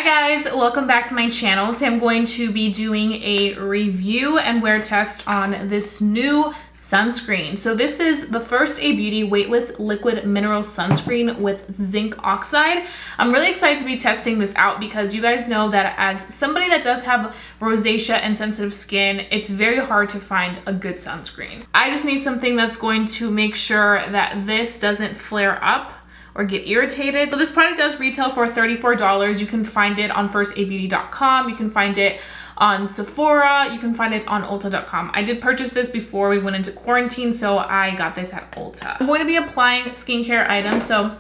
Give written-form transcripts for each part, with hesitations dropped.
Hi guys, welcome back to my channel. Today I'm going to be doing a review and wear test on this new sunscreen. So this is the First Aid Beauty Weightless Liquid Mineral Sunscreen with Zinc Oxide. I'm really excited to be testing this out because you guys know that as somebody that does have rosacea and sensitive skin, it's very hard to find a good sunscreen. I just need something that's going to make sure that this doesn't flare up or get irritated. So this product does retail for $34. You can find it on firstaidbeauty.com. You can find it on Sephora. You can find it on Ulta.com. I did purchase this before we went into quarantine, so I got this at Ulta. I'm going to be applying skincare items. So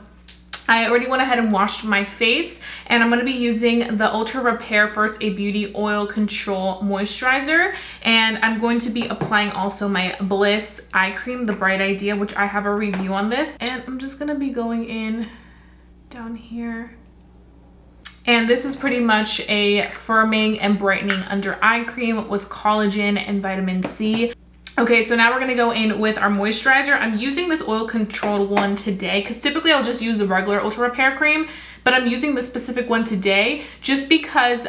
I already went ahead and washed my face, and I'm going to be using the Ultra Repair First Aid Beauty Oil Control Moisturizer, and I'm going to be applying also my Bliss Eye Cream, the Bright Idea, which I have a review on this, and I'm just going to be going in down here. And this is pretty much a firming and brightening under eye cream with collagen and vitamin C. Okay, so now we're gonna go in with our moisturizer. I'm using this oil controlled one today because typically I'll just use the regular Ultra Repair cream, but I'm using the specific one today just because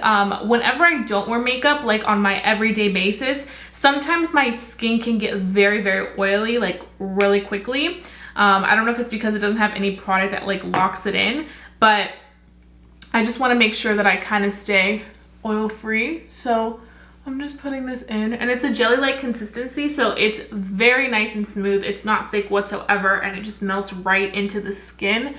whenever I don't wear makeup, like on my everyday basis, sometimes my skin can get very, very oily, like really quickly. I don't know if it's because it doesn't have any product that like locks it in, but I just wanna make sure that I kind of stay oil free. So I'm just putting this in, and it's a jelly-like consistency, so it's very nice and smooth. It's not thick whatsoever, and it just melts right into the skin.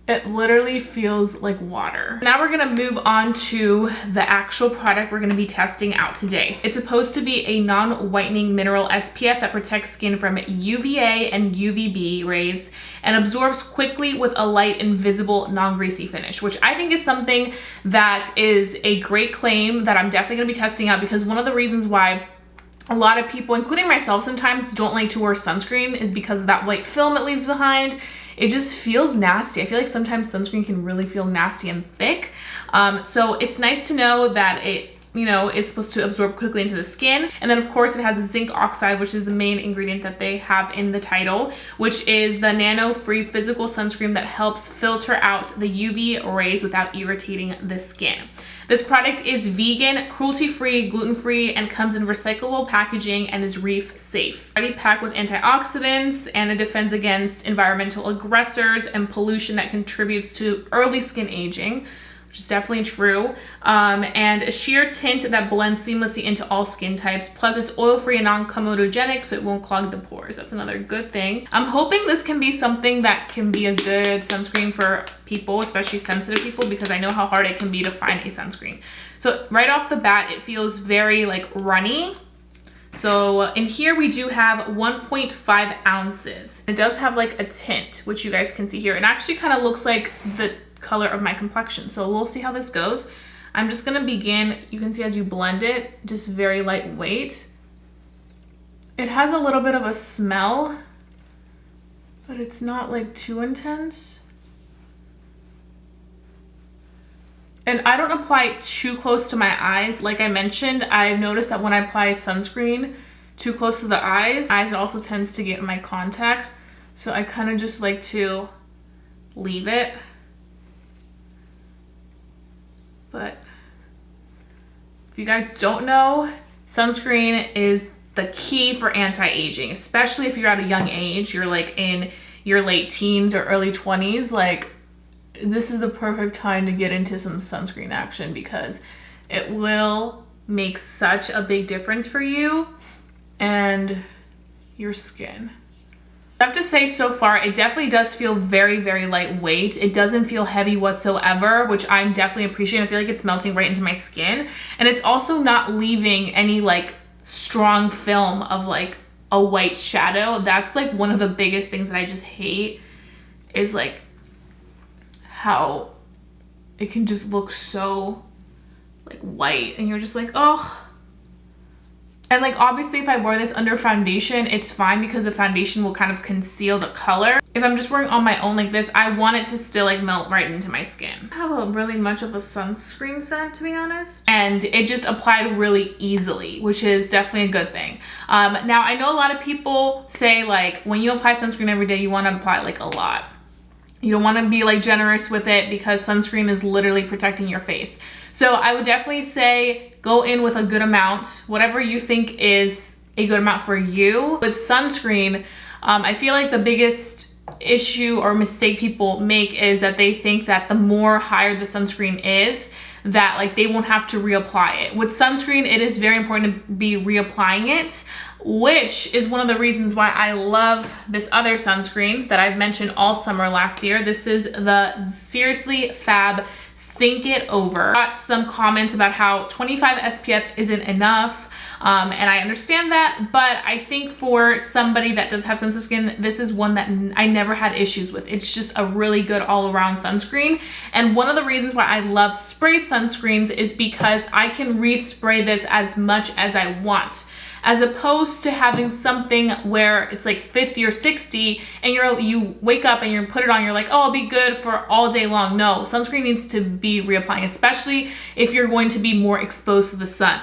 It literally feels like water. Now we're gonna move on to the actual product we're gonna be testing out today. It's supposed to be a non-whitening mineral SPF that protects skin from UVA and UVB rays and absorbs quickly with a light and visible non-greasy finish, which I think is something that is a great claim that I'm definitely gonna be testing out, because one of the reasons why a lot of people, including myself sometimes, don't like to wear sunscreen is because of that white film it leaves behind. It just feels nasty. I feel like sometimes sunscreen can really feel nasty and thick. So it's nice to know that it, is supposed to absorb quickly into the skin. And then of course it has the zinc oxide, which is the main ingredient that they have in the title, which is the nano-free physical sunscreen that helps filter out the UV rays without irritating the skin. This product is vegan, cruelty-free, gluten-free, and comes in recyclable packaging and is Reef Safe. Already packed with antioxidants, and it defends against environmental aggressors and pollution that contributes to early skin aging, which is definitely true, and a sheer tint that blends seamlessly into all skin types. Plus it's oil-free and non comedogenic, so it won't clog the pores. That's another good thing. I'm hoping this can be something that can be a good sunscreen for people, especially sensitive people, because I know how hard it can be to find a sunscreen. So right off the bat, it feels very like runny. So in here we do have 1.5 ounces. It does have like a tint, which you guys can see here. It actually kind of looks like the color of my complexion, so we'll see how this goes. I'm just gonna begin. You can see as you blend it, just very lightweight. It has a little bit of a smell, but it's not like too intense. And I don't apply it too close to my eyes. Like I mentioned, I've noticed that when I apply sunscreen too close to the eyes, it also tends to get in my contacts. So I kind of just like to leave it. But if you guys don't know, sunscreen is the key for anti-aging, especially if you're at a young age. You're like in your late teens or early 20s. Like, this is the perfect time to get into some sunscreen action because it will make such a big difference for you and your skin. I have to say, so far, it definitely does feel very, very lightweight. It doesn't feel heavy whatsoever, which I'm definitely appreciating. I feel like it's melting right into my skin. And it's also not leaving any like strong film of like a white shadow. That's like one of the biggest things that I just hate, is like how it can just look so like white and you're just like, oh. And like obviously if I wear this under foundation, it's fine because the foundation will kind of conceal the color. If I'm just wearing on my own like this, I want it to still like melt right into my skin. I don't have really much of a sunscreen scent, to be honest. And it just applied really easily, which is definitely a good thing. Now I know a lot of people say like when you apply sunscreen every day, you want to apply like a lot. You don't want to be like generous with it because sunscreen is literally protecting your face. So I would definitely say go in with a good amount, whatever you think is a good amount for you. With sunscreen, I feel like the biggest issue or mistake people make is that they think that the more higher the sunscreen is, that like they won't have to reapply it. With sunscreen, it is very important to be reapplying it, which is one of the reasons why I love this other sunscreen that I've mentioned all summer last year. This is the Seriously Fab Sink It Over. Got some comments about how 25 SPF isn't enough. And I understand that, but I think for somebody that does have sensitive skin, this is one that I never had issues with. It's just a really good all-around sunscreen. And one of the reasons why I love spray sunscreens is because I can respray this as much as I want, as opposed to having something where it's like 50 or 60 and you wake up and you put it on, you're like, oh, I'll be good for all day long. No, sunscreen needs to be reapplying, especially if you're going to be more exposed to the sun.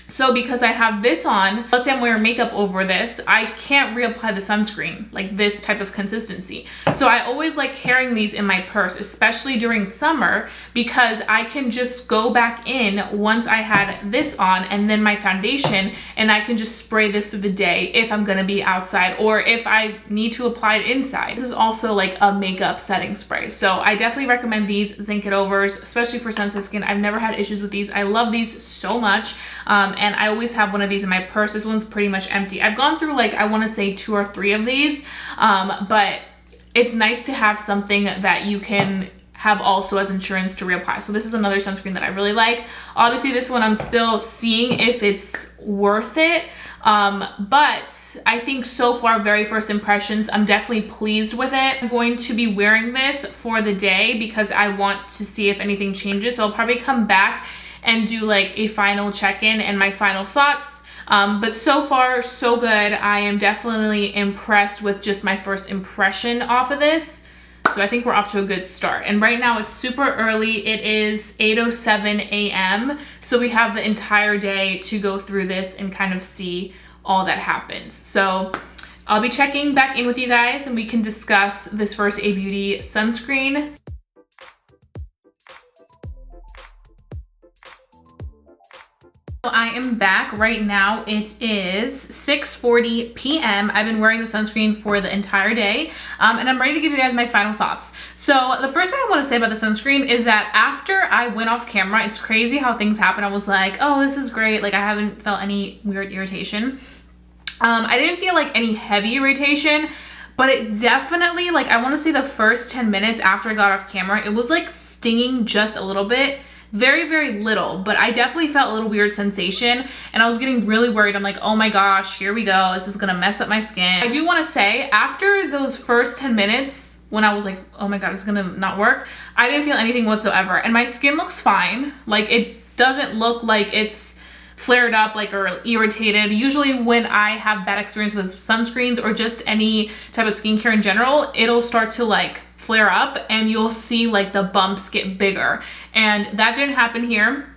So because I have this on, let's say I'm wearing makeup over this, I can't reapply the sunscreen, like this type of consistency. So I always like carrying these in my purse, especially during summer, because I can just go back in once I had this on and then my foundation, and I can just spray this through the day if I'm gonna be outside or if I need to apply it inside. This is also like a makeup setting spray. So I definitely recommend these Zinc It Overs, especially for sensitive skin. I've never had issues with these. I love these so much. And I always have one of these in my purse. This one's pretty much empty. I've gone through like, I wanna say 2 or 3 of these, but it's nice to have something that you can have also as insurance to reapply. So this is another sunscreen that I really like. Obviously this one I'm still seeing if it's worth it, but I think so far, very first impressions, I'm definitely pleased with it. I'm going to be wearing this for the day because I want to see if anything changes. So I'll probably come back and do like a final check-in and my final thoughts. But so far, so good. I am definitely impressed with just my first impression off of this. So I think we're off to a good start. And right now it's super early. It is 8:07 a.m. So we have the entire day to go through this and kind of see all that happens. So I'll be checking back in with you guys and we can discuss this first A-Beauty sunscreen. I am back right now. It is 6:40 p.m. I've been wearing the sunscreen for the entire day, and I'm ready to give you guys my final thoughts. So the first thing I want to say about the sunscreen is that after I went off camera, it's crazy how things happen. I was like, oh, this is great. Like I haven't felt any weird irritation. I didn't feel like any heavy irritation, but it definitely, like I want to say the first 10 minutes after I got off camera, it was like stinging just a little bit. Very, very little, but I definitely felt a little weird sensation and I was getting really worried. I'm like, oh my gosh, here we go. This is gonna mess up my skin. I do wanna say, after those first 10 minutes, when I was like, oh my God, it's gonna not work, I didn't feel anything whatsoever. And my skin looks fine. Like it doesn't look like it's flared up like or irritated. Usually when I have bad experience with sunscreens or just any type of skincare in general, it'll start to like flare up and you'll see like the bumps get bigger, and that didn't happen here.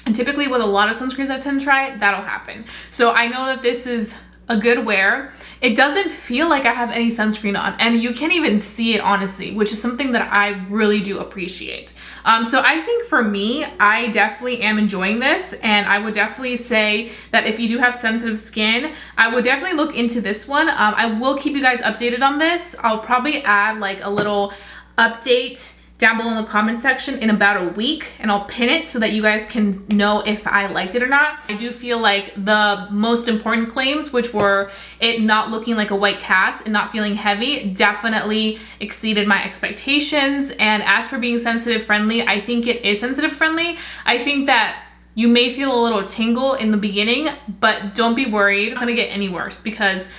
And typically with a lot of sunscreens I tend to try, that'll happen. So I know that this is a good wear. It doesn't feel like I have any sunscreen on, and you can't even see it honestly, which is something that I really do appreciate. So I think for me, I definitely am enjoying this, and I would definitely say that if you do have sensitive skin, I would definitely look into this one. I will keep you guys updated on this. I'll probably add like a little update down below in the comment section in about a week, and I'll pin it so that you guys can know if I liked it or not. I do feel like the most important claims, which were it not looking like a white cast and not feeling heavy, definitely exceeded my expectations. And as for being sensitive friendly, I think it is sensitive friendly. I think that you may feel a little tingle in the beginning, but don't be worried. It's not gonna get any worse because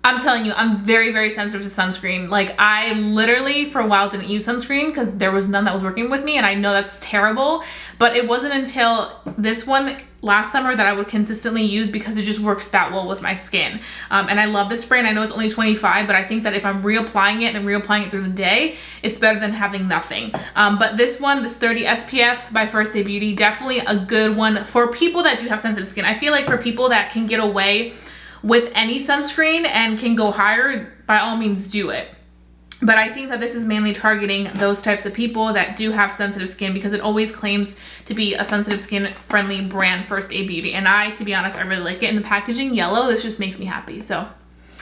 I'm telling you, I'm very, very sensitive to sunscreen. Like I literally for a while didn't use sunscreen because there was none that was working with me, and I know that's terrible, but it wasn't until this one last summer that I would consistently use because it just works that well with my skin. And I love this spray, and I know it's only 25, but I think that if I'm reapplying it and reapplying it through the day, it's better than having nothing. But this one, this 30 SPF by First Aid Beauty, definitely a good one for people that do have sensitive skin. I feel like for people that can get away with any sunscreen and can go higher, by all means do it. But I think that this is mainly targeting those types of people that do have sensitive skin, because it always claims to be a sensitive skin friendly brand, First Aid Beauty. And to be honest, I really like it. And the packaging yellow, this just makes me happy. So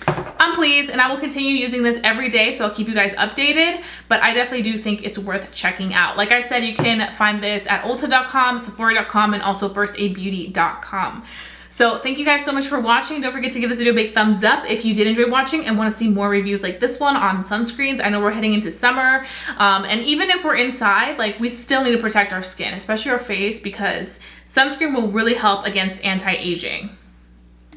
I'm pleased, and I will continue using this every day, so I'll keep you guys updated, but I definitely do think it's worth checking out. Like I said, you can find this at Ulta.com, Sephora.com, and also FirstAidBeauty.com. So thank you guys so much for watching. Don't forget to give this video a big thumbs up if you did enjoy watching and want to see more reviews like this one on sunscreens. I know we're heading into summer, and even if we're inside, like, we still need to protect our skin, especially our face, because sunscreen will really help against anti-aging.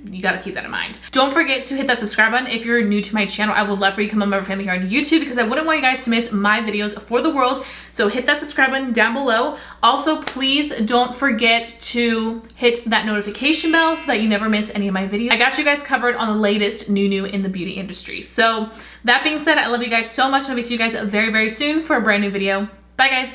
You got to keep that in mind. Don't forget to hit that subscribe button if you're new to my channel. I would love for you to become a member of my family here on YouTube, because I wouldn't want you guys to miss my videos for the world. So hit that subscribe button down below. Also, please don't forget to hit that notification bell so that you never miss any of my videos. I got you guys covered on the latest new in the beauty industry. So that being said, I love you guys so much, and I'll see you guys very, very soon for a brand new video. Bye guys.